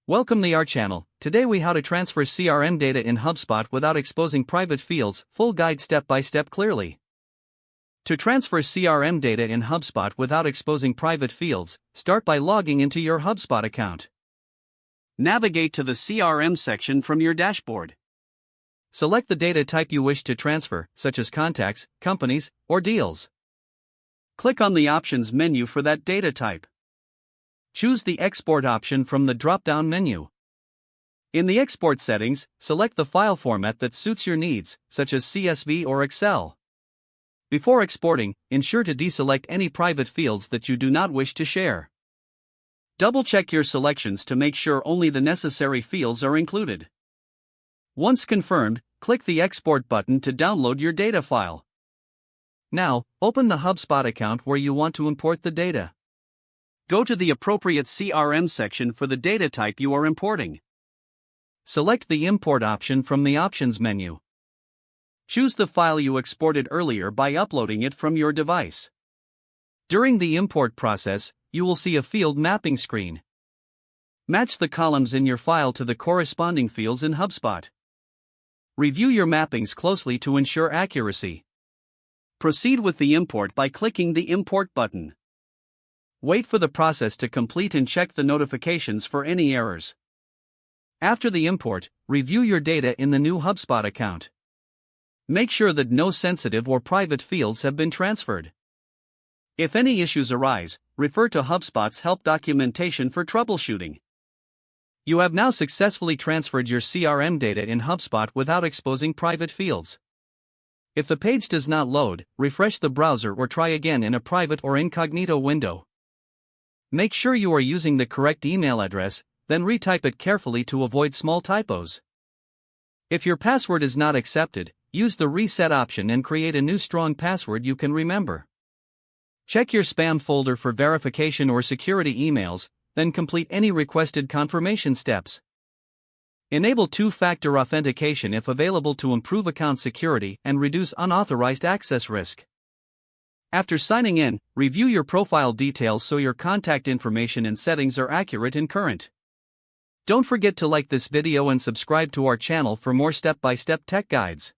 Welcome to our channel. Today we how to transfer CRM data in HubSpot without exposing private fields, full guide step by step clearly. To transfer CRM data in HubSpot without exposing private fields, start by logging into your HubSpot account. Navigate to the CRM section from your dashboard. Select the data type you wish to transfer, such as contacts, companies, or deals. Click on the options menu for that data type. Choose the Export option from the drop-down menu. In the export settings, select the file format that suits your needs, such as CSV or Excel. Before exporting, ensure to deselect any private fields that you do not wish to share. Double-check your selections to make sure only the necessary fields are included. Once confirmed, click the Export button to download your data file. Now, open the HubSpot account where you want to import the data. Go to the appropriate CRM section for the data type you are importing. Select the Import option from the Options menu. Choose the file you exported earlier by uploading it from your device. During the import process, you will see a field mapping screen. Match the columns in your file to the corresponding fields in HubSpot. Review your mappings closely to ensure accuracy. Proceed with the import by clicking the Import button. Wait for the process to complete and check the notifications for any errors. After the import, review your data in the new HubSpot account. Make sure that no sensitive or private fields have been transferred. If any issues arise, refer to HubSpot's help documentation for troubleshooting. You have now successfully transferred your CRM data in HubSpot without exposing private fields. If the page does not load, refresh the browser or try again in a private or incognito window. Make sure you are using the correct email address, then retype it carefully to avoid small typos. If your password is not accepted, use the reset option and create a new strong password you can remember. Check your spam folder for verification or security emails, then complete any requested confirmation steps. Enable two-factor authentication if available to improve account security and reduce unauthorized access risk. After signing in, review your profile details so your contact information and settings are accurate and current. Don't forget to like this video and subscribe to our channel for more step-by-step tech guides.